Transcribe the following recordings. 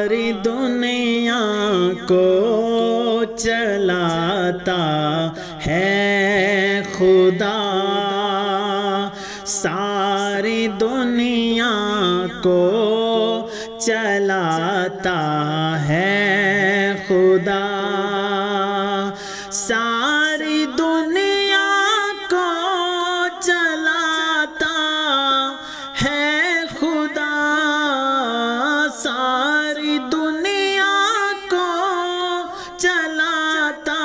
ساری دنیا کو چلاتا ہے خدا، ساری دنیا کو چلاتا ہے خدا، ساری دنیا کو چلاتا ہے خدا، ساری دنیا کو چلاتا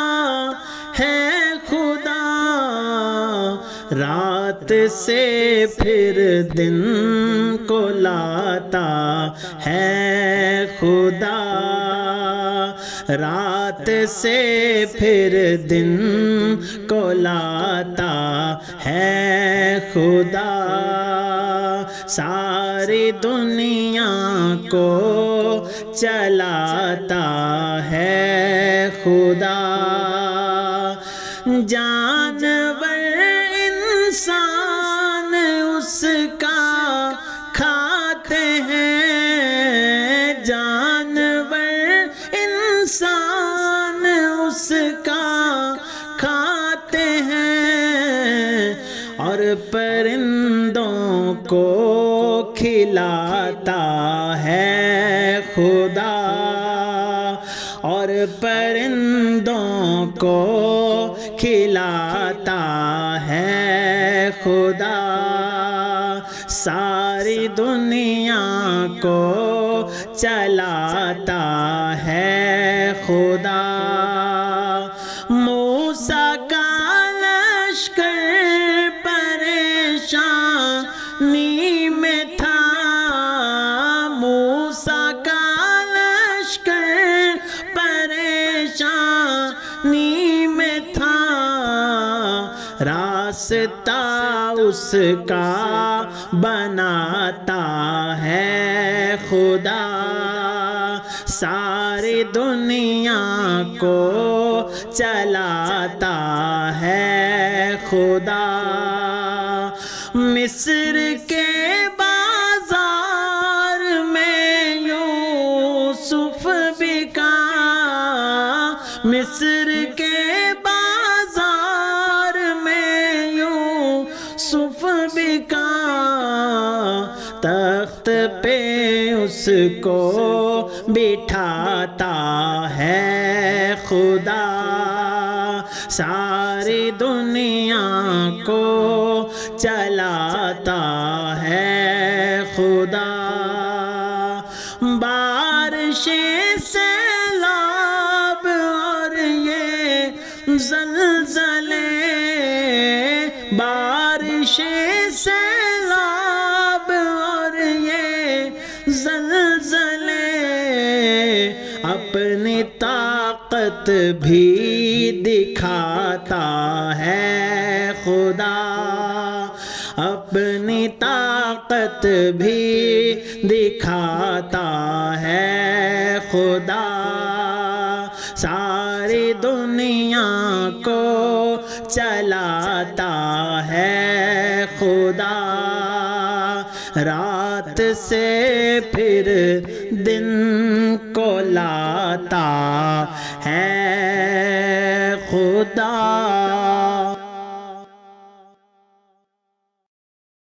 ہے خدا، رات سے پھر دن کو لاتا ہے خدا، رات سے پھر دن کو لاتا ہے خدا، ساری دنیا کو چلاتا ہے خدا، جانور انسان اس کا کھاتے ہیں، جانور انسان اس کا کھاتے ہیں، اور پرندوں کو کھلاتا ہے خدا، اور پرندوں کو کھلاتا ہے خدا، ساری دنیا کو چلاتا ہے خدا، موسیٰ کا لشکر پریشانی میں تھا، موسیٰ کا لشکر پریشانی میں تھا، راستہ اس کا بناتا ہے خدا، ساری دنیا کو چلاتا ہے خدا، مصر کے بازار میں یوسف بکا، مصر کے بازار میں یوسف بکا، تخت پہ اس کو بٹھاتا ہے خدا، ساری دنیا کو چلاتا ہے خدا، بارش سیلاب اور یہ زلزلے، بارش سیلاب اور یہ زلزلے، اپنی طاقت بھی دکھاتا ہے خدا، اپنی طاقت بھی دکھاتا ہے خدا، ساری دنیا کو چلاتا ہے خدا، رات سے پھر دن کو لاتا ہے خدا۔